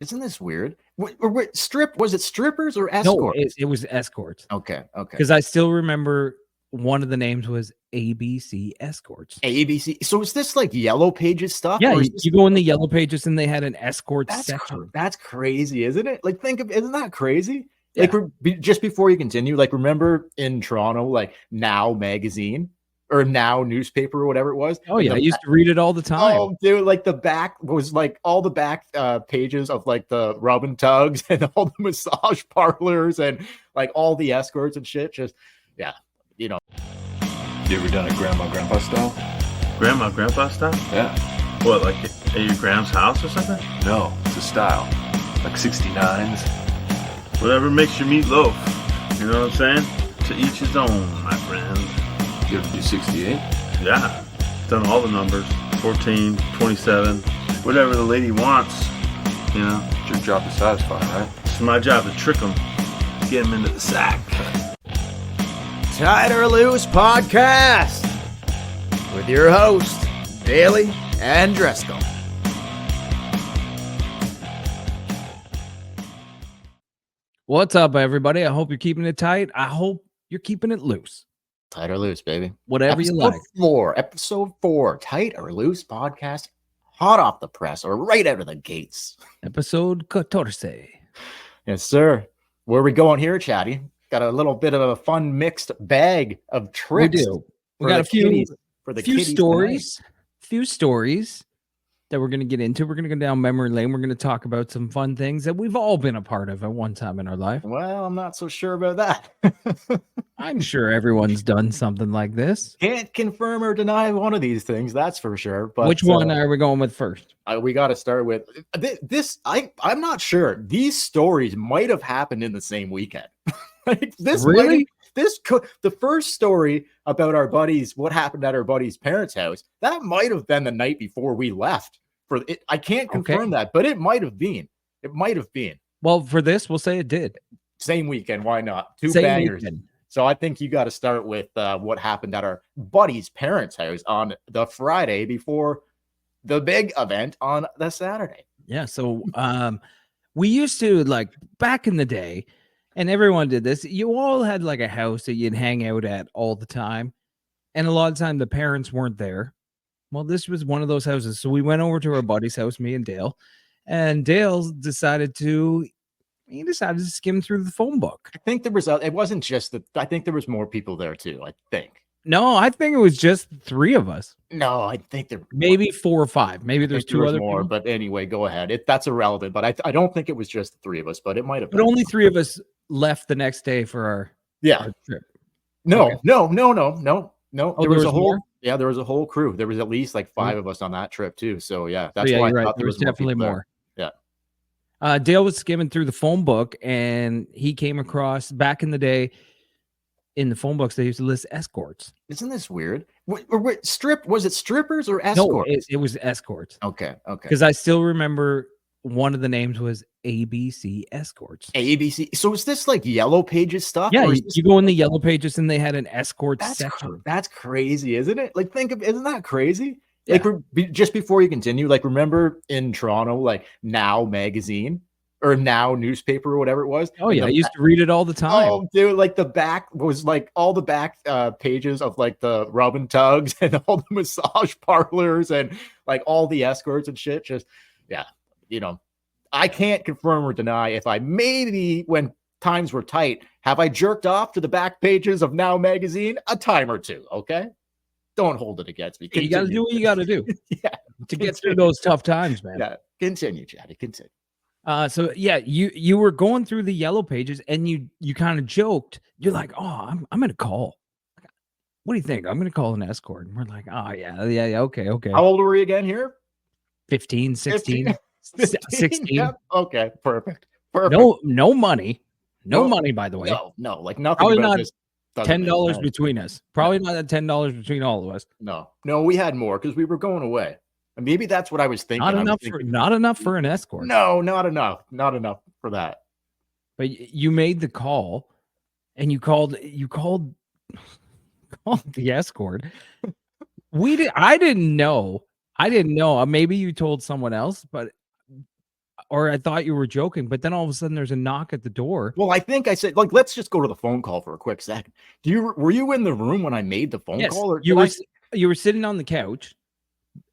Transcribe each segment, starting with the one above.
Isn't this weird? Was it strippers or No, escorts? it was escorts. Okay. Because I still remember one of the names was ABC Escorts. ABC. So is this like Yellow Pages stuff? Yeah, or you go in the Yellow Pages and they had an escort section. That's crazy, isn't it? Like, isn't that crazy? Yeah. Like, just before you continue, like, remember in Toronto, like Now magazine or Now newspaper or whatever it was. Oh yeah, I used to read it all the time. Oh, dude, like the back was like all the back pages of like the rub and tugs and all the massage parlors and like all the escorts and shit. Just yeah, You ever done a grandpa style? Grandpa style? Yeah. What, like at your grand's house or something? No, it's a style. Like 69s. Whatever makes your meat loaf. You know what I'm saying? To each his own, my friend. You ever do 68? Yeah. Done all the numbers. 14, 27, whatever the lady wants. You know? It's your job to satisfy, right? It's my job to trick them. Get them into the sack. Tight or Loose podcast with your host, Daly and Driscoll. What's up, everybody? I hope you're keeping it tight. I hope you're keeping it loose. Tight or Loose, baby. Whatever you like. Episode 4, Tight or Loose podcast, hot off the press or right out of the gates. Episode 14. Yes, sir. Where are we going here, Chatty? Got a little bit of a fun mixed bag of tricks. We do. We got a few stories that we're going to get into. We're going to go down memory lane. We're going to talk about some fun things that we've all been a part of at one time in our life. Well, I'm not so sure about that. I'm sure everyone's done something like this. Can't confirm or deny one of these things, that's for sure. But which one are we going with first? We got to start with this. I'm not sure. These stories might have happened in the same weekend. Like this really? The first story about our buddies, what happened at our buddy's parents' house, that might have been the night before we left. I can't confirm that, but it might have been. It might have been. Well, for this, we'll say it did. Same weekend. Why not? Two same bangers. Weekend. So I think you got to start with what happened at our buddy's parents' house on the Friday before the big event on the Saturday. Yeah. So we used to, like, back in the day, and everyone did this. You all had like a house that you'd hang out at all the time. And a lot of time the parents weren't there. Well, this was one of those houses. So we went over to our buddy's house, me and Dale. And Dale decided to skim through the phone book. I think there was, it wasn't just I think there was more people there too, I think. No, I think it was just 3 of us. No, I think there maybe 4 or 5. Maybe there's 2 other more, people. But anyway, go ahead. That's irrelevant. But I don't think it was just the 3 of us, but it might have been. But only 3 of us left the next day for our trip. No. Okay. No. Oh, there was a whole more? Yeah, there was a whole crew. There was at least like 5 of us on that trip too. So yeah, that's why I thought there was definitely more. Yeah. Dale was skimming through the phone book and he came across, back in the day, in the phone books they used to list escorts. Isn't this weird? Was it strippers or escorts? No, it was escorts. Okay. Because I still remember one of the names was ABC Escorts. ABC. So is this like Yellow Pages stuff? Yeah, you go in the Yellow Pages and they had an escort section. That's crazy, isn't it? Like, isn't that crazy? Yeah. Like, just before you continue, like, remember in Toronto, like Now magazine or Now newspaper or whatever it was. Oh yeah, I used to read it all the time. Oh, dude, like the back was like all the back pages of like the rub and tugs and all the massage parlors and like all the escorts and shit. Just yeah, I can't confirm or deny if I maybe when times were tight, have I jerked off to the back pages of Now magazine a time or two? Okay, don't hold it against me. Continue. You got to do what you got to do. Yeah, to get through those tough times, man. Yeah, continue, Chatty. Continue. So yeah, you were going through the Yellow Pages and you kind of joked. You're like, oh, I'm gonna call. What do you think? I'm gonna call an escort. And we're like, oh yeah, okay. How old were you again here? 15, 16, 16. Yep. Okay, perfect. No money. No money, by the way. No, like nothing. Probably not $10 between us. Probably not $10 between all of us. No, we had more because we were going away. And maybe that's what I was thinking. Not enough for an escort. No, not enough. Not enough for that. But you made the call, and you called the escort. I didn't know. Maybe you told someone else, but or I thought you were joking, but then all of a sudden there's a knock at the door. Well, I think I said, like, let's just go to the phone call for a quick second. Were you in the room when I made the phone Yes, call? Or you were sitting on the couch,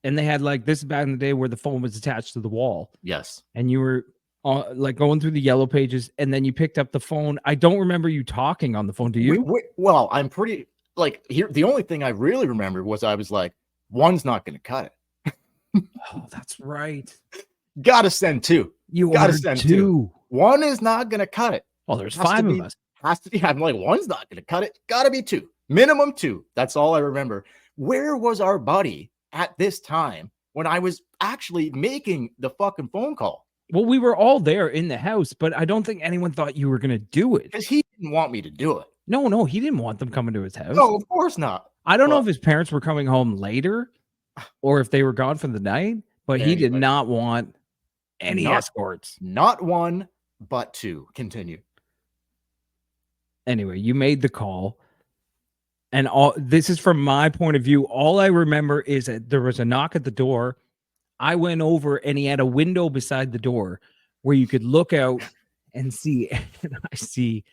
and they had like this back in the day where the phone was attached to the wall. Yes. And you were like going through the yellow pages, and then you picked up the phone. I don't remember you talking on the phone. Do you? Well, I'm pretty like here. The only thing I really remember was I was like, one's not going to cut it. Oh, that's right. Gotta send two. You gotta ordered send two. One is not going to cut it. Well, there's Has five to of be- us. Has to be. I'm like, one's not going to cut it. Got to be two. Minimum two. That's all I remember. Where was our buddy at this time when I was actually making the fucking phone call? Well, we were all there in the house, but I don't think anyone thought you were going to do it. Because he didn't want me to do it. No, he didn't want them coming to his house. No, of course not. I don't know Well- if his parents were coming home later or if they were gone for the night, but he did Anyway. not want any Not- escorts. Not one, but two. Continue. Anyway, you made the call. And all this is from my point of view. All I remember is that there was a knock at the door. I went over and he had a window beside the door where you could look out and see. And I see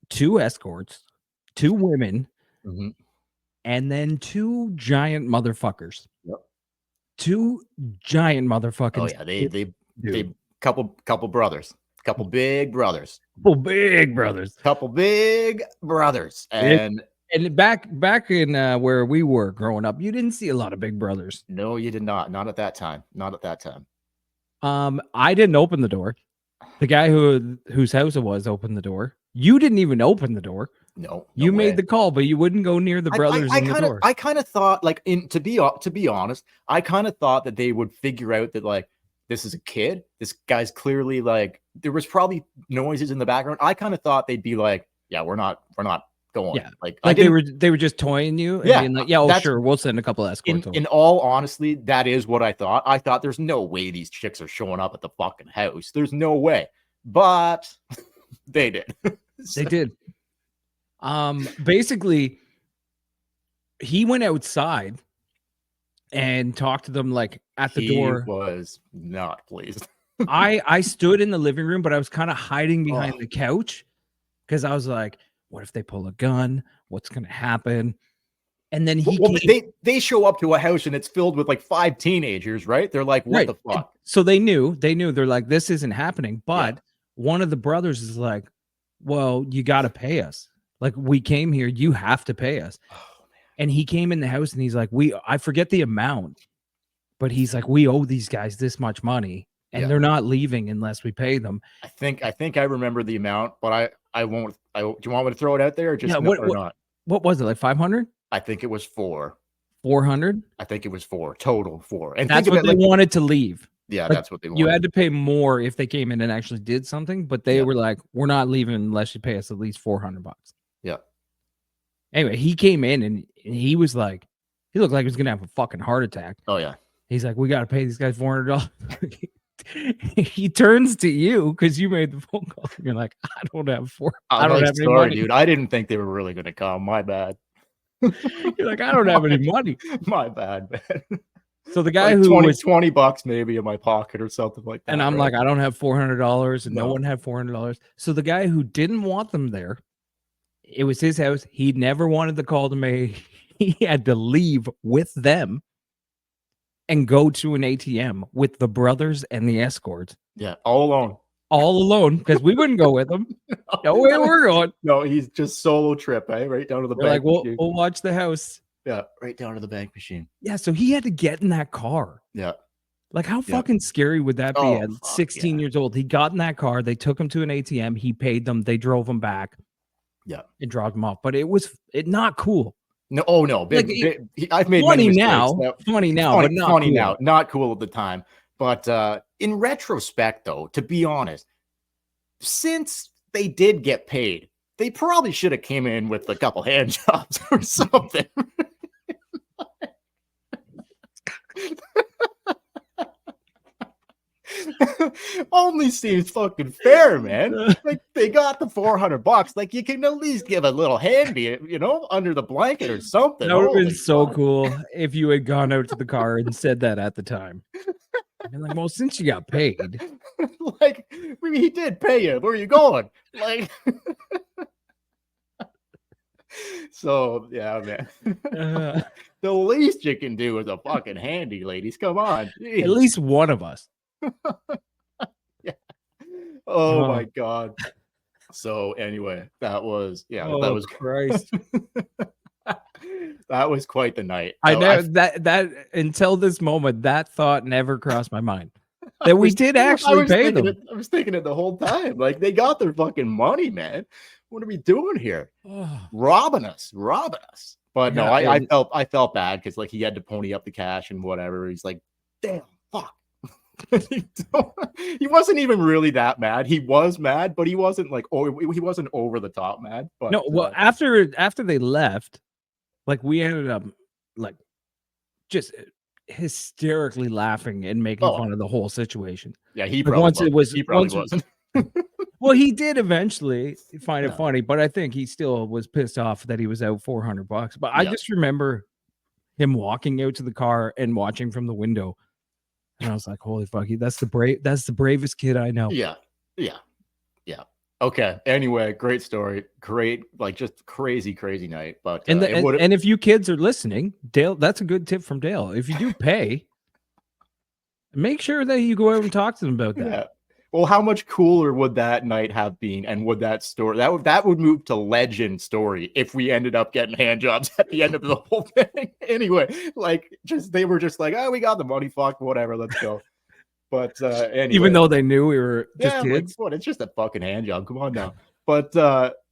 two escorts, two women, Mhm. and then two giant motherfuckers. Yep. Two giant motherfuckers. Oh yeah, they Dude. couple brothers, couple big brothers, Oh, big brothers. couple big brothers, and And back in where we were growing up, you didn't see a lot of big brothers. no, you did not. Not at that time. Not at that time. I didn't open the door. The guy whose house it was opened the door. You didn't even open the door. No, You way. made the call, but you wouldn't go near the brothers in the door. I kind of thought, like, to be honest, I kind of thought that they would figure out that, like, this is a kid. This guy's clearly, like, there was probably noises in the background. I kind of thought they'd be like, yeah, we're not going. Yeah. Like they were just toying you. And Yeah, being like, yeah, oh that's- sure, we'll send a couple escorts. over. in all honesty, that is what I thought. I thought there's no way these chicks are showing up at the fucking house. There's no way. But they did. They did. Basically, he went outside and talked to them like at the He door. was not pleased. I stood in the living room, but I was kind of hiding behind Oh. the couch because I was like, what if they pull a gun? What's gonna happen? And then he Well, came, they show up to a house and it's filled with like 5 teenagers, right? They're like, what right. the fuck? So they knew they're like, this isn't happening. But one of the brothers is like, well, you got to pay us. Like, we came here, you have to pay us. Oh, And he came in the house and he's like, I forget the amount, but he's like, we owe these guys this much money and Yeah. they're not leaving unless we pay them. I think I remember the amount, but I won't. Do you want me to throw it out there or just Yeah, no, what- or what- not? What was it, like 500? I think it was 4. 400? I think it was 4 total 4. And That's think what of they it like, wanted to leave. yeah, like, that's what they wanted. You had to pay more if they came in and actually did something, but they Yeah. were like, we're not leaving unless you pay us at least $400. Yeah. Anyway, he came in and he was like, he looked like he was gonna have a fucking heart attack. Oh yeah. He's like, we got to pay these guys $400. He turns to you because you made the phone call. You're like, I don't have I don't have any money. dude. I didn't think they were really going to come. My bad. You're like, I don't have any money. My bad, man. So the guy Like who 20, was, $20 maybe in my pocket or something like that. and I'm right? like, I don't have $400, and no No. one had $400. So the guy who didn't want them there, it was his house. He never wanted the call to me. He had to leave with them and go to an ATM with the brothers and the escorts yeah, all alone. all alone because we wouldn't go with them. No way we're going. No, he's just solo trip, eh? Right down to the We're like, bank. we'll machine. watch the house. Yeah, right down to the bank machine. Yeah, so he had to get in that car. Yeah. Like, how Yeah. fucking scary would that be Oh, at fuck, 16 yeah. years old? He got in that car. They took him to an ATM. He paid them. They drove him back. Yeah. And dropped him off. But it was not cool. No, oh no, big, Like, I've made Funny many mistakes. now. Now- Funny now, funny, but not funny cool. now. Not cool at the time. But in retrospect, though, to be honest, since they did get paid, they probably should have came in with a couple hand jobs or something. Only seems fucking fair, man. Like, they got the $400. Like, you can at least give a little handy, under the blanket or something. That would have been Holy so fuck. cool if you had gone out to the car and said that at the time. I'm like, well, since you got paid, Like, I mean, he did pay you. Where are you going? Like, so yeah, man. uh, The least you can do is a fucking handy, ladies. Come on. at Jeez. least one of us. Yeah. Oh Oh. my god. So anyway, that was that Oh was Christ! that was quite the night. I Oh, know that until this moment, that thought never crossed my mind that we did actually pay them. I was thinking it the whole time. Like they got their fucking money, man. What are we doing here? Oh, Robbing us. But no, yeah, I felt bad because like he had to pony up the cash and whatever. He's like, damn, fuck. He wasn't even really that mad. He was mad, but he wasn't like he wasn't over the top mad. But no. Well, after they left, like we ended up like just hysterically laughing and making fun of the whole situation. yeah, he But probably wasn't. Well, he did eventually find it Yeah. funny, but I think he still was pissed off that he was out $400. But I Yeah. just remember him walking out to the car and watching from the window, and I was like, "Holy fuck! That's the bravest kid I know." Yeah. Okay. Anyway, great story. Great, like just crazy night. But And it would've- and if you kids are listening, Dale, that's a good tip from Dale. If you do pay, make sure that you go out and talk to them about that. yeah. Well, how much cooler would that night have been, and would that story that would move to legend story if we ended up getting hand jobs at the end of the whole thing? Anyway, like they were just like, oh, we got the money, fuck, whatever, let's go. But anyway, Even though they knew we were just like, kids. what? It's just a fucking hand job. Come on now. But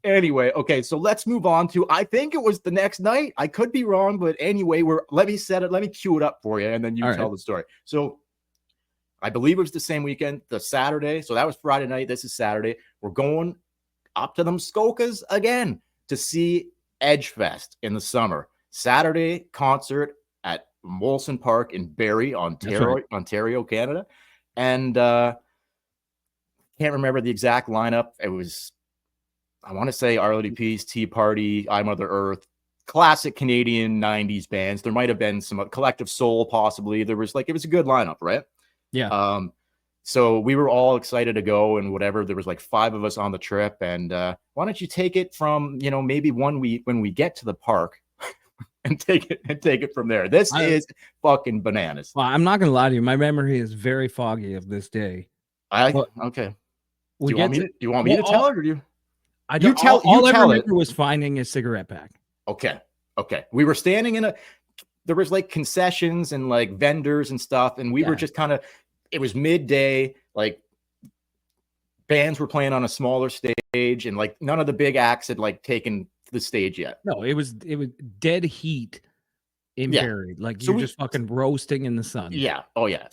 anyway, okay, so let's move on to. I think it was the next night. I could be wrong, but anyway, let me cue it up for you, and then you All tell right. the story. So I believe it was the same weekend, the Saturday. So that was Friday night. This is Saturday. We're going up to them Skokas again to see Edgefest in the summer. Saturday concert at Molson Park in Barrie, Ontario, Canada. And can't remember the exact lineup. It was, I want to say RLDP's Tea Party, I Mother Earth, classic Canadian 90s bands. There might have been some Collective Soul, possibly. There was it was a good lineup, right? Yeah. So we were all excited to go and whatever. There was like 5 of us on the trip. And why don't you take it from, maybe when we get to the park and take it from there. This is fucking bananas. Well, I'm not gonna lie to you. My memory is very foggy of this day. Okay. Do you want me to tell it, or do you? I don't. All I remember was finding a cigarette pack. Okay. We were standing there was like concessions and like vendors and stuff, and we were just kind of. It was midday, like bands were playing on a smaller stage, and like none of the big acts had like taken the stage yet. No, it was dead heat in Barrie. Like you're just fucking roasting in the sun. Yeah. Oh yeah.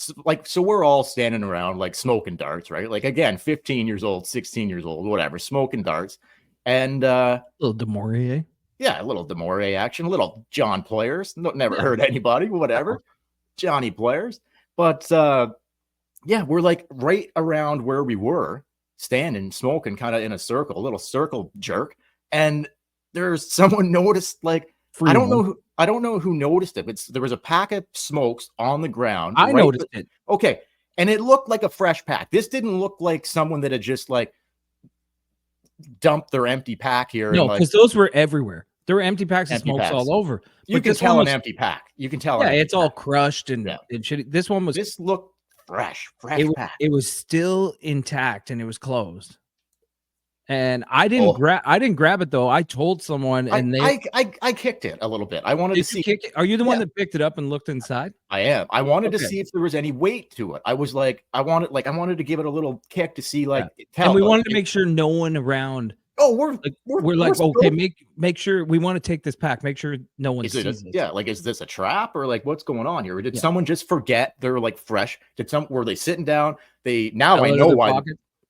So we're all standing around like smoking darts, right? Like again, 15 years old, 16 years old, whatever, smoking darts. And a little Demorier. Yeah, a little Demorier action, a little John Players. Never heard anybody, whatever. Johnny Players. But yeah, we're like right around where we were standing, smoking, kind of in a circle, a little circle jerk. And there's someone noticed, like, I don't know who noticed it, but there was a pack of smokes on the ground. I noticed it. Okay. And it looked like a fresh pack. This didn't look like someone that had just like dumped their empty pack here. No, because those were everywhere. There were empty packs of smokes all over. You can tell an empty pack. You can tell. Yeah, it's all crushed and shitty. This looked fresh pack. It was still intact and it was closed. And I didn't grab it though. I told someone, and I kicked it a little bit. I wanted to see. Kick it? Are you the one that picked it up and looked inside? I am. I wanted to see if there was any weight to it. I was like, I wanted to give it a little kick to see, like, and we wanted to make sure no one around. Oh, we're like, okay, make sure we want to take this pack. Make sure no one sees it. Yeah, like, is this a trap or like what's going on here? Or did someone just forget they're like fresh? Were they sitting down? I know why.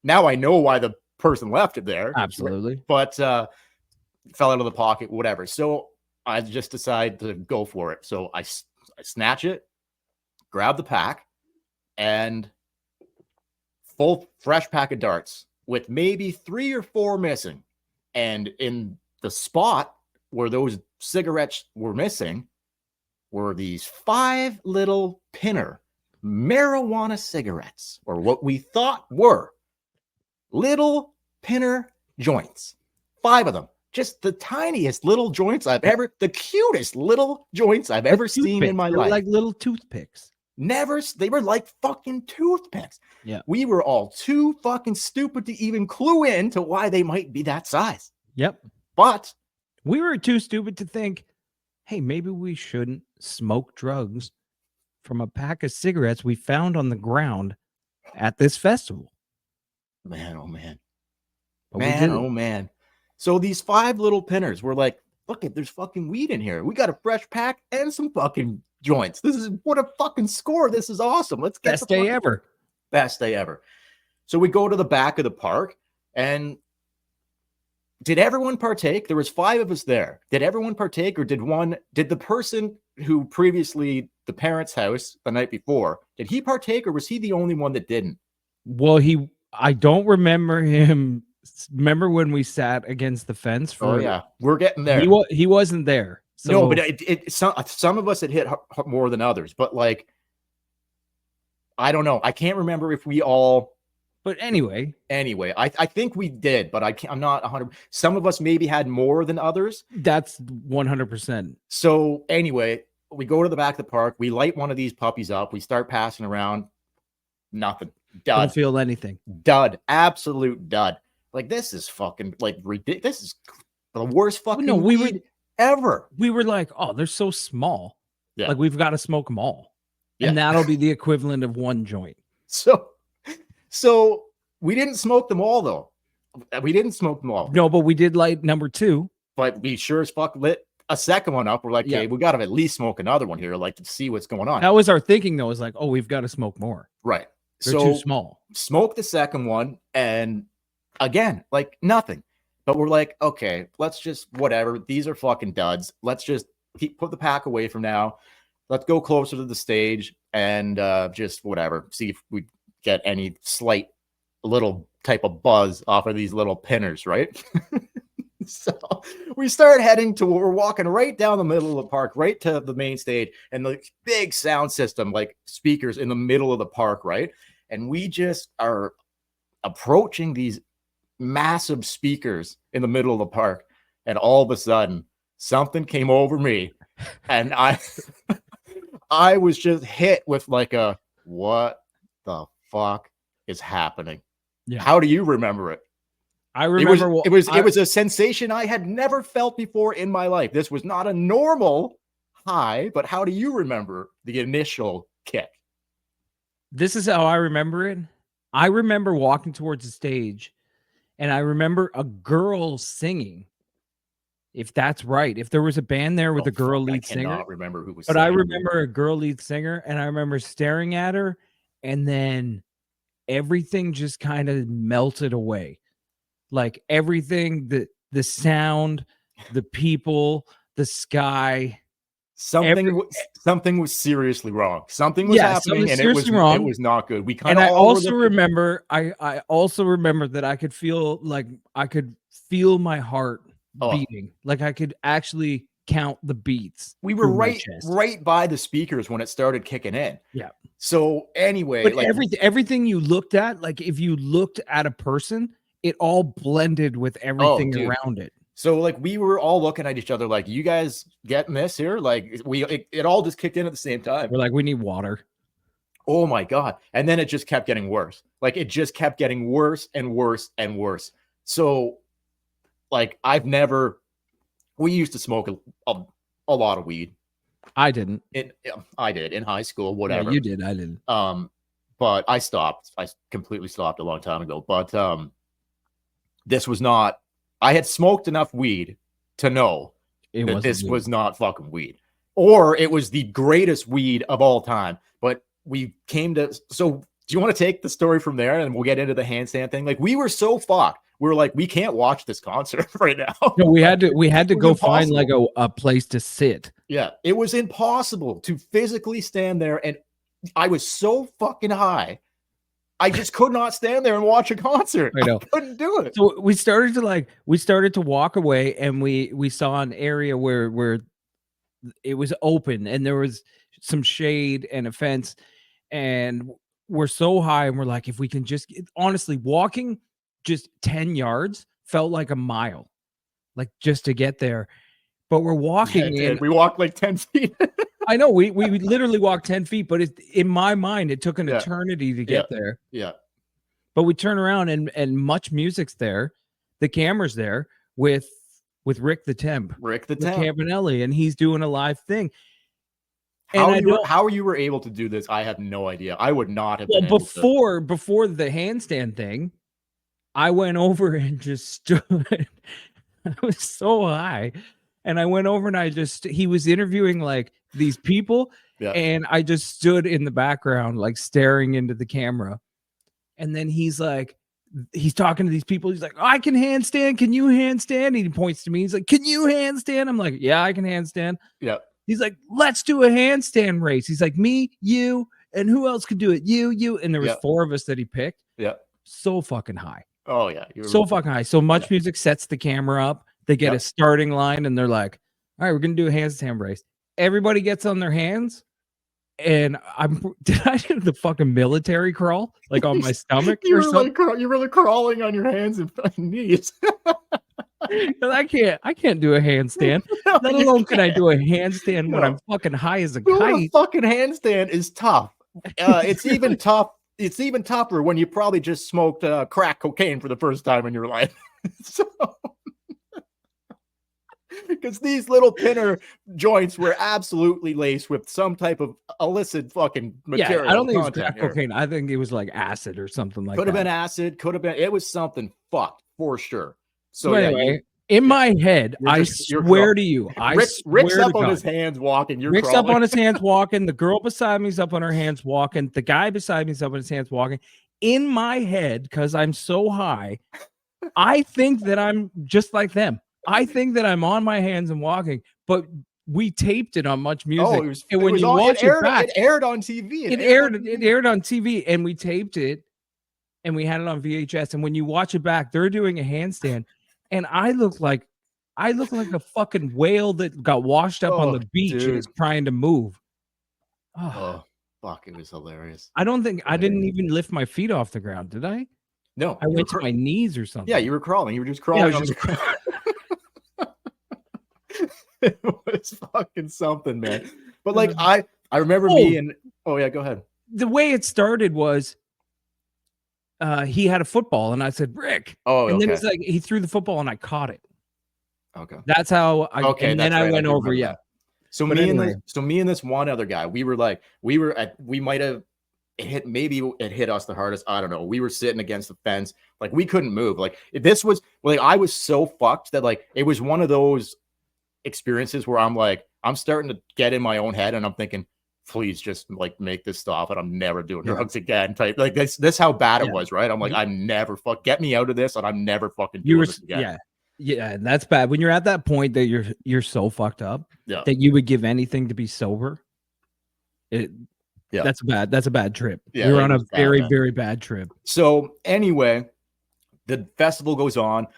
Now I know why the person left it there. Absolutely. But fell out of the pocket, whatever. So I just decided to go for it. So I snatch it, grab the pack, and full fresh pack of darts with maybe 3 or 4 missing. And in the spot where those cigarettes were missing were these 5 little pinner marijuana cigarettes, or what we thought were little pinner joints. 5 of them. Just the tiniest little joints the cutest little joints I've ever seen in my life. Like little toothpicks. They were like fucking toothpicks. Yeah. We were all too fucking stupid to even clue in to why they might be that size. Yep. But we were too stupid to think, hey, maybe we shouldn't smoke drugs from a pack of cigarettes we found on the ground at this festival. Man, oh man. But man, oh man. So these 5 little pinners were like, look, there's fucking weed in here. We got a fresh pack and some fucking joints. This is what a fucking score. This is awesome. Let's get best day ever. Best day ever. So we go to the back of the park, and did everyone partake? There was 5 of us there. Did everyone partake, or did the person who previously the parents' house the night before, did he partake, or was he the only one that didn't? Well, I don't remember him. Remember when we sat against the fence? Oh yeah, we're getting there. He wasn't there. So. No, but some of us it hit more than others. But like, I don't know. I can't remember if we all. But anyway, I think we did, but I'm not 100. Some of us maybe had more than others. That's 100%. So anyway, we go to the back of the park. We light one of these puppies up. We start passing around. Nothing. Dud. Don't feel anything. Dud. Absolute dud. Like, this is fucking like ridiculous. This is the worst fucking weed ever. We were like, oh, they're so small. Yeah. Like, we've got to smoke them all. Yeah. And that'll be the equivalent of 1 joint. So we didn't smoke them all, though. We didn't smoke them all. No, but we did light number 2. But we sure as fuck lit a second one up. We're like, hey, we got to at least smoke another one here, like, to see what's going on. That was our thinking, though. Is like, oh, we've got to smoke more. Right. They're too small. Smoke the second one, and again, like, nothing. But we're like, okay, let's just whatever. These are fucking duds. Let's just put the pack away from now. Let's go closer to the stage and just whatever. See if we get any slight little type of buzz off of these little pinners, right? So we start heading to, we're walking right down the middle of the park, right to the main stage, and the big sound system, like speakers in the middle of the park, right? And we just are approaching these massive speakers in the middle of the park, and all of a sudden something came over me, and I was just hit with like a, what the fuck is happening? Yeah. How do you remember it? I remember it was a sensation I had never felt before in my life. This was not a normal high, but how do you remember the initial kick? This is how I remember it. I remember walking towards the stage, and I remember a girl singing. If that's right, if there was a band there with a girl lead singer, I cannot remember who was. But I remember a girl lead singer, and I remember staring at her, and then everything just kind of melted away. Like everything, the sound, the people, the sky. Something was seriously wrong. Something was happening, and it was not good. We kind of. And I also remember, I also remember that I could feel my heart beating. Like I could actually count the beats. We were right by the speakers when it started kicking in. Yeah. So anyway, but everything you looked at, like if you looked at a person, it all blended with everything around it. So like we were all looking at each other like, you guys getting this here? Like it all just kicked in at the same time. We're like, we need water. Oh my God. And then it just kept getting worse. Like it just kept getting worse and worse and worse. So like we used to smoke a lot of weed. I didn't. I did in high school, whatever. Yeah, you did. I didn't. But I stopped. I completely stopped a long time ago. But this was not. I had smoked enough weed to know that this was not fucking weed, or it was the greatest weed of all time. But we came to. So, do you want to take the story from there, and we'll get into the handstand thing? Like we were so fucked. We were like, we can't watch this concert right now. No, we had to go find like a place to sit. Yeah, it was impossible to physically stand there, and I was so fucking high. I just could not stand there and watch a concert. I know. I couldn't do it. So we started to walk away, and we saw an area where it was open and there was some shade and a fence, and we're so high, and we're like, if we can just honestly walking just 10 yards felt like a mile, like just to get there. But we're walking in. We walked like 10 feet. I know we literally walked 10 feet, but in my mind, it took an eternity to get there. Yeah. But we turn around and Much Music's there, the camera's there with Rick the Temp, Campanelli, and he's doing a live thing. How you were able to do this, I have no idea. I would not have been before the handstand thing, I went over and just stood. I was so high. And I went over and he was interviewing like these people. Yeah. And I just stood in the background, like staring into the camera. And then he's talking to these people. He's like, I can handstand. Can you handstand? And he points to me. He's like, can you handstand? I'm like, yeah, I can handstand. Yeah. He's like, let's do a handstand race. He's like, me, you, and who else could do it? You. And there was 4 of us that he picked. Yeah. So fucking high. Oh, yeah. So fucking high. So Much Music sets the camera up. They get a starting line, and they're like, all right, we're going to do a handstand race. Everybody gets on their hands, and did I do the fucking military crawl? Like on my stomach or something? You were like crawling on your hands and knees. I can't do a handstand. No, Let alone can I do a handstand when I'm fucking high as a kite. A fucking handstand is tough. It's even tough. It's even tougher when you probably just smoked crack cocaine for the first time in your life. So, because these little pinner joints were absolutely laced with some type of illicit fucking material. Yeah, I don't think it was crack cocaine. I think it was like acid or something like that. Could have been acid. Could have been. It was something fucked for sure. So anyway, in my head, I swear to you, Rick's up on his hands walking. Rick's up on his hands walking. The girl beside me is up on her hands walking. The guy beside me is up on his hands walking. In my head, because I'm so high, I think that I'm just like them. I think that I'm on my hands and walking, but we taped it on Much Music. And when you watch it back, it aired on TV. It aired on TV, and we taped it, and we had it on VHS. And when you watch it back, they're doing a handstand, and I look like a fucking whale that got washed up on the beach and is trying to move. Oh, fuck! It was hilarious. I didn't even lift my feet off the ground, did I? No, I went to my knees or something. Yeah, you were crawling. You were just crawling. Yeah, it was fucking something, man. But like I remember me and go ahead. The way it started was he had a football and I said, Rick. And then he's like, he threw the football and I caught it. Okay. That's how and then I went over. Yeah. So me and this one other guy, we might have it hit us the hardest. I don't know. We were sitting against the fence, like we couldn't move. Like this was like I was so fucked that like it was one of those experiences where I'm like, I'm starting to get in my own head and I'm thinking, please just like make this stop and I'm never doing drugs again. Type like this how bad it was, right? I'm like, I'm never get me out of this and I'm never fucking doing this again. Yeah, and that's bad. When you're at that point that you're so fucked up that you would give anything to be sober. That's a bad trip. Yeah, we were on a very bad trip. So anyway, the festival goes on.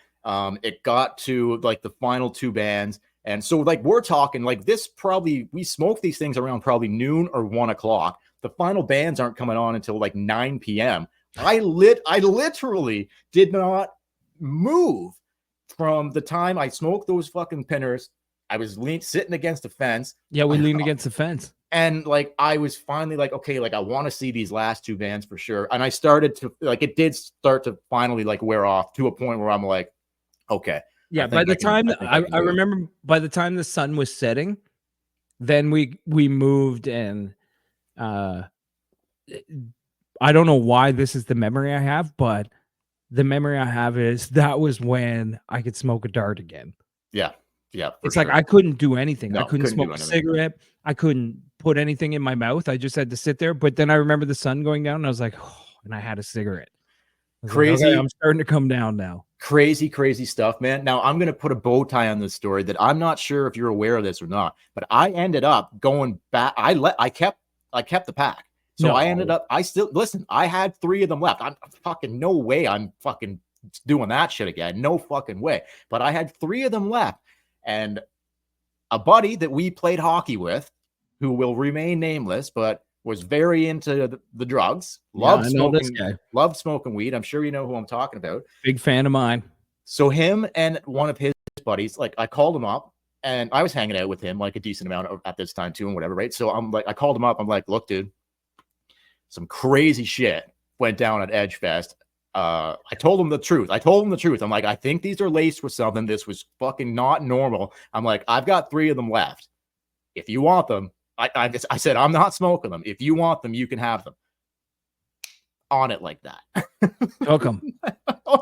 It got to like the final 2 bands. And so like we're talking like this we smoke these things around probably noon or 1 o'clock. The final bands aren't coming on until like 9 p.m. I literally did not move from the time I smoked those fucking pinners. I was sitting against the fence. Yeah, we leaned against the fence. And like I was finally like, okay, like I want to see these last 2 bands for sure. And I started to like it did start to finally like wear off to a point where I'm like, okay. Yeah, by the time I remember by the time the sun was setting, then we moved and I don't know why this is the memory I have, but the memory I have is that was when I could smoke a dart again. Yeah. Yeah. It's like I couldn't do anything. No, I couldn't smoke a cigarette. I couldn't put anything in my mouth. I just had to sit there. But then I remember the sun going down and I was like, oh, and I had a cigarette. Crazy. Like, okay, I'm starting to come down now. Crazy stuff, man. Now I'm going to put a bow tie on this story that I'm not sure if you're aware of this or not, but I ended up going back. I kept the pack. So I ended up, I had 3 of them left. I'm fucking no way I'm fucking doing that shit again. No fucking way. But I had 3 of them left. And a buddy that we played hockey with, who will remain nameless, but was very into the drugs, Yeah, I know this guy. loved smoking weed. I'm sure you know who I'm talking about. Big fan of mine. So him and one of his buddies, like I called him up and I was hanging out with him like a decent amount at this time too and whatever, right? So I'm like, I called him up. I'm like, look, dude, some crazy shit went down at Edge Fest. I told him the truth. I'm like, I think these are laced with something. This was fucking not normal. I'm like, I've got 3 of them left. If you want them, I said, I'm not smoking them. If you want them, you can have them. On it like that. Took them.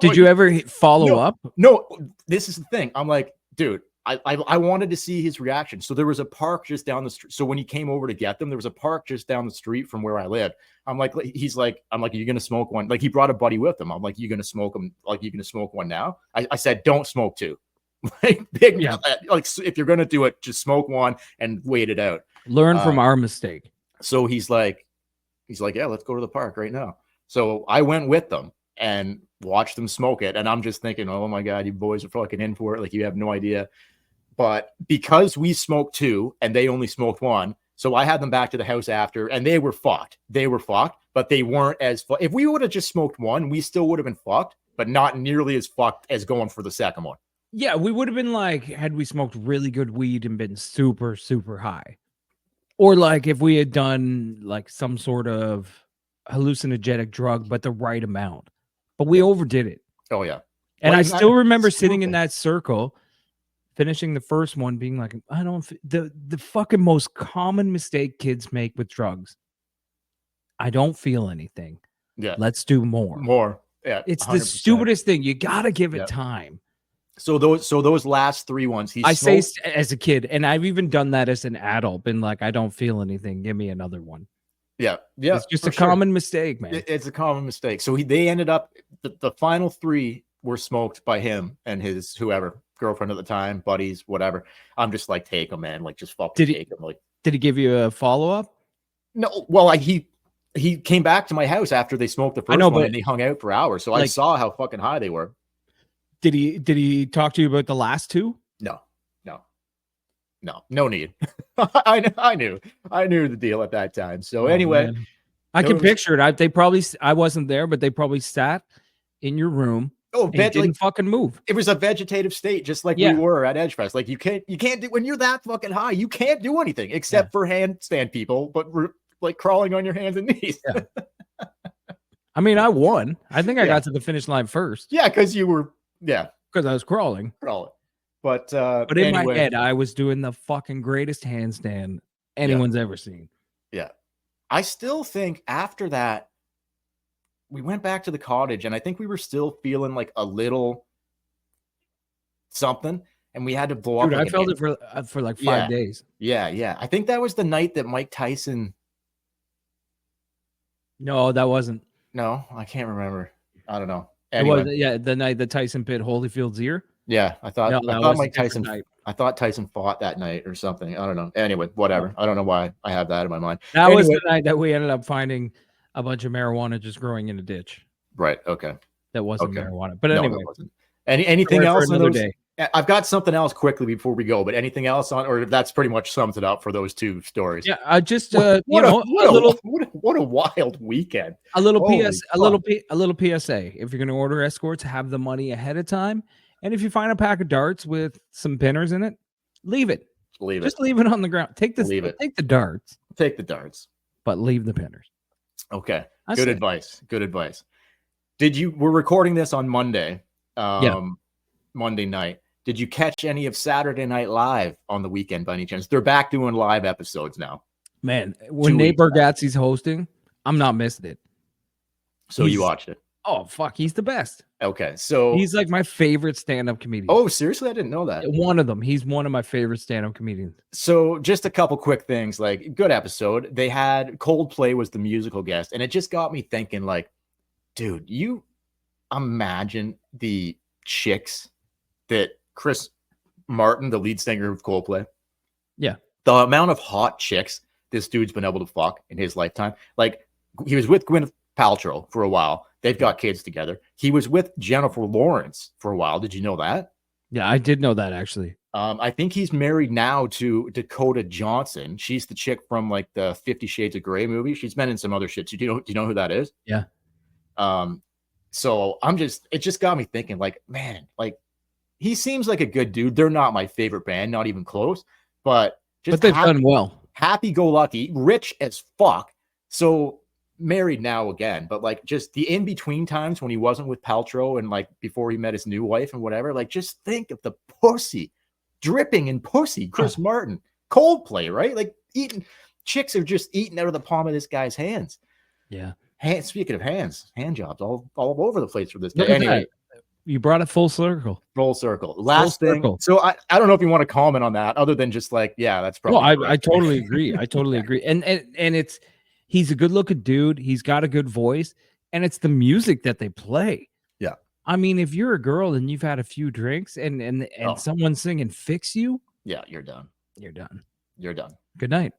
Did you ever follow up? No, this is the thing. I'm like, dude, I wanted to see his reaction. So there was a park just down the street. So when he came over to get them, there was a park just down the street from where I live. I'm like, are you going to smoke one? Like he brought a buddy with him. I'm like, you going to smoke them? Like, you going to smoke one now? I said, don't smoke 2. Like, like if you're going to do it, just smoke one and wait it out. Learn from our mistake. So he's like, yeah, let's go to the park right now. So I went with them and watched them smoke it. And I'm just thinking, oh my God, you boys are fucking in for it. Like, you have no idea. But because we smoked 2 and they only smoked 1, so I had them back to the house after, and they were fucked. But they weren't as fucked. If we would have just smoked 1, we still would have been fucked, but not nearly as fucked as going for the second one. Yeah, we would have been like, had we smoked really good weed and been super, super high. Or like if we had done like some sort of hallucinogenic drug, but the right amount. But we overdid it. Oh, yeah. And I still remember sitting in that circle, finishing the first one, being like, the fucking most common mistake kids make with drugs. I don't feel anything. Yeah. Let's do more. More. Yeah. It's 100%. the stupidest thing. You got to give it time. So those last 3 ones, say as a kid, and I've even done that as an adult, been like, I don't feel anything. Give me another one. Yeah. Yeah. It's just a common mistake, man. It's a common mistake. So they ended up, the final 3 were smoked by him and his whoever, girlfriend at the time, buddies, whatever. I'm just like, take them, man. Like, just fucking take them. Like, did he give you a follow-up? No. Well, he came back to my house after they smoked the first one and they hung out for hours. So I saw how fucking high they were. Did he talk to you about the last 2? No need. I knew the deal at that time. So anyway, man. I can picture it. I wasn't there, but they probably sat in your room. Oh, didn't fucking move. It was a vegetative state, just like we were at Edgefest. Like you can't do, when you're that fucking high, you can't do anything except for handstand people, but like crawling on your hands and knees. Yeah. I mean, I won. I think I got to the finish line first. Yeah, because you were. Yeah, because I was crawling. But in my head, I was doing the fucking greatest handstand anyone's ever seen. Yeah. I still think after that, we went back to the cottage, and I think we were still feeling like a little something, and we had to blow up. I felt it for like 5 days. Yeah. I think that was the night that Mike Tyson. No, that wasn't. No, I can't remember. I don't know. Anyway. It was, the night that Tyson bit Holyfield's ear. Yeah, I thought Mike Tyson. I thought Tyson fought that night or something. I don't know. Anyway, whatever. I don't know why I have that in my mind. That was the night that we ended up finding a bunch of marijuana just growing in a ditch. Right. Okay. That wasn't marijuana. But anyway, anything else on those? Day. I've got something else quickly before we go, but anything else on, or that's pretty much sums it up for those 2 stories. Yeah, I just what a wild weekend. A little PSA. If you're going to order escorts, have the money ahead of time, and if you find a pack of darts with some pinners in it, leave it. Just leave it on the ground. Take the darts. Take the darts, but leave the pinners. Okay, good advice. We're recording this on Monday. Monday night. Did you catch any of Saturday Night Live on the weekend by any chance? They're back doing live episodes now. Man, when Nate Bargatze's hosting, I'm not missing it. So you watched it? Oh, fuck. He's the best. Okay. So he's like my favorite stand-up comedian. Oh, seriously? I didn't know that. One of them. He's one of my favorite stand-up comedians. So just a couple quick things, like good episode. They had Coldplay was the musical guest, and it just got me thinking, like, dude, you imagine the chicks that Chris Martin, the lead singer of Coldplay. Yeah. The amount of hot chicks this dude's been able to fuck in his lifetime. Like, he was with Gwyneth Paltrow for a while. They've got kids together. He was with Jennifer Lawrence for a while. Did you know that? Yeah, I did know that, actually. I think he's married now to Dakota Johnson. She's the chick from like the 50 Shades of Grey movie. She's been in some other shit. Do you know who that is? Yeah. So it just got me thinking, like, man, like he seems like a good dude. They're not my favorite band, not even close, but they've done well. Happy-go-lucky, rich as fuck. So married now again, but like just the in-between times when he wasn't with Paltrow and like before he met his new wife and whatever, like just think of the pussy dripping in pussy. Chris Martin, Coldplay, right? Like chicks are just eating out of the palm of this guy's hands. Yeah. Speaking of hands, hand jobs all over the place for this guy. Anyway, you brought it full circle. Last thing. So I don't know if you want to comment on that, other than just like, yeah, that's probably. No, I totally agree. I totally agree. And he's a good looking dude. He's got a good voice, and it's the music that they play. Yeah. I mean, if you're a girl and you've had a few drinks and someone's singing "Fix You," yeah, you're done. You're done. You're done. Good night.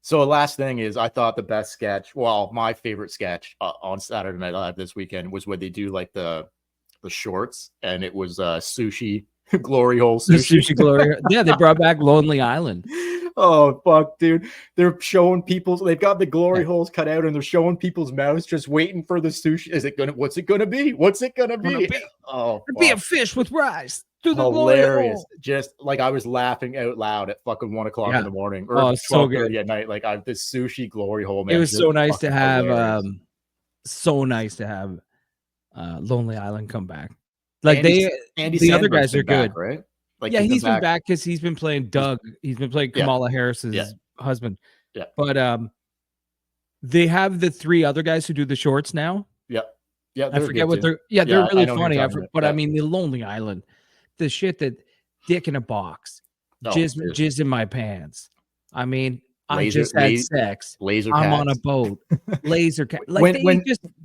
So the last thing is, I thought the best sketch, well, my favorite sketch on Saturday Night Live this weekend was when they do like the shorts, and it was sushi glory hole sushi. The sushi glory. Yeah, they brought back Lonely Island. Oh fuck, dude! They're showing people. They've got the glory holes cut out, and they're showing people's mouths, just waiting for the sushi. What's it gonna be? What's it gonna be? Oh, it'd be a fish with rice. Hilarious! Just like I was laughing out loud at fucking 1 o'clock in the morning, or 12:30 at night. Like this sushi glory hole, man. It was so nice to have. Lonely Island come back. Like the other guys are good, right? Like he's been back because he's been playing Doug. He's been playing Kamala Harris's husband. Yeah, but they have the 3 other guys who do the shorts now. Yeah, I forget what they're. Yeah, they're really funny. I mean, the Lonely Island, the shit that Dick in a Box, jizz in my pants. I mean, I just had sex. Laser I'm cats. on a boat. Laser cat. Like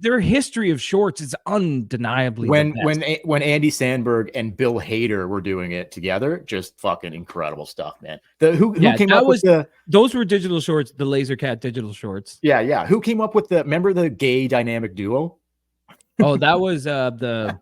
their history of shorts is undeniably when Andy Samberg and Bill Hader were doing it together, just fucking incredible stuff, man. Who came up with those were digital shorts, the Laser Cat digital shorts. Yeah. Who came up with remember the gay dynamic duo? Oh, that was the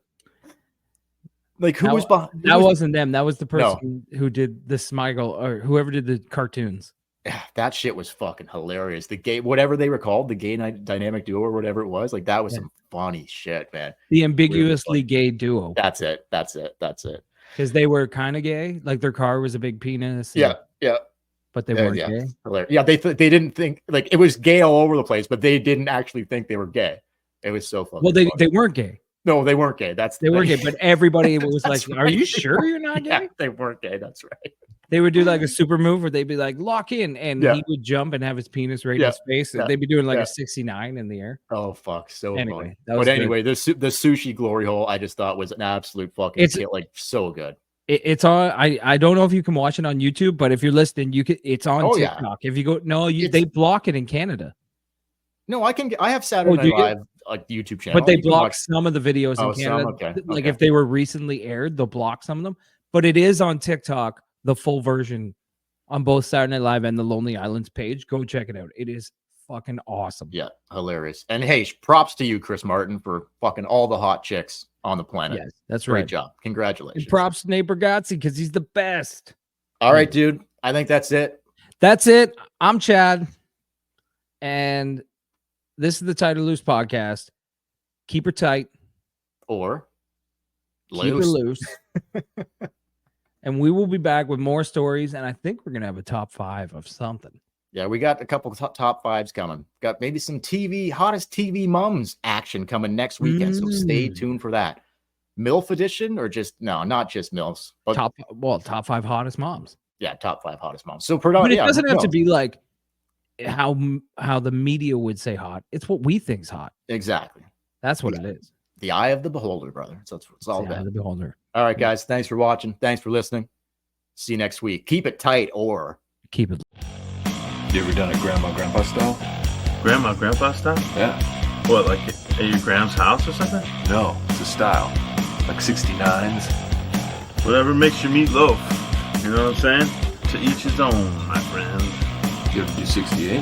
like who was behind that wasn't them. That was the person who did the Smigel or whoever did the cartoons. Yeah, that shit was fucking hilarious. The gay, whatever they were called, the gay dynamic duo or whatever it was, like that was some funny shit, man. The ambiguously gay duo. That's it. Because they were kind of gay, like their car was a big penis. Yeah. But they weren't gay. Hilarious. Yeah, they didn't think like it was gay all over the place, but they didn't actually think they were gay. It was so funny. Well, they weren't gay. No, they weren't gay. They weren't gay, but everybody was like, "Are you sure you're not gay?" Yeah, they weren't gay. That's right. They would do like a super move where they'd be like, lock in, and he would jump and have his penis right in his face. And they'd be doing like a 69 in the air. Oh, fuck. So funny. But the sushi glory hole, I just thought was an absolute fucking hit, like so good. It's on. I don't know if you can watch it on YouTube, but if you're listening, you can. It's on TikTok. If you go, they block it in Canada. No, I have Saturday Night Live YouTube channel, but they block some of the videos in Canada. Like if they were recently aired, they'll block some of them. But it is on TikTok, the full version on both Saturday Night Live and the Lonely Islands page. Go check it out. It is fucking awesome. Yeah, hilarious. And hey, props to you, Chris Martin, for fucking all the hot chicks on the planet. Yes, that's right. Great job. Congratulations. And props to Nate Bargatze because he's the best. All right, dude. I think that's it. That's it. I'm Chad. And this is the Tight or Loose podcast. Keep her tight. Or keep her loose. And we will be back with more stories. And I think we're going to have a top 5 of something. Yeah, we got a couple of top 5s coming. Got maybe some hottest TV mums action coming next weekend. So stay tuned for that. MILF edition or not just MILFs. But top 5 hottest moms. Yeah, top 5 hottest moms. So but it doesn't have to be like how the media would say hot. It's what we think's hot. Exactly. That's what it is. The eye of the beholder, brother. So it's all about. The eye of the beholder. All right, guys. Thanks for watching. Thanks for listening. See you next week. Keep it tight or keep it. You ever done it grandma, grandpa style? Grandma, grandpa style? Yeah. What, like at your grand's house or something? No, it's a style. Like 69s. Whatever makes your meat loaf. You know what I'm saying? To each his own, my friend. You ever do 68?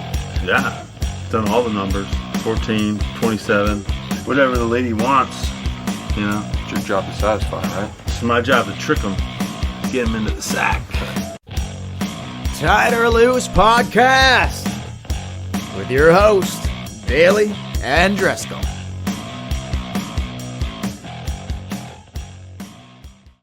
Yeah. Done all the numbers. 14, 27, whatever the lady wants. You know? It's your job to satisfy, right? It's my job to trick them. get them into the sack. Tight or Loose Podcast with your host, Bailey and Dresco.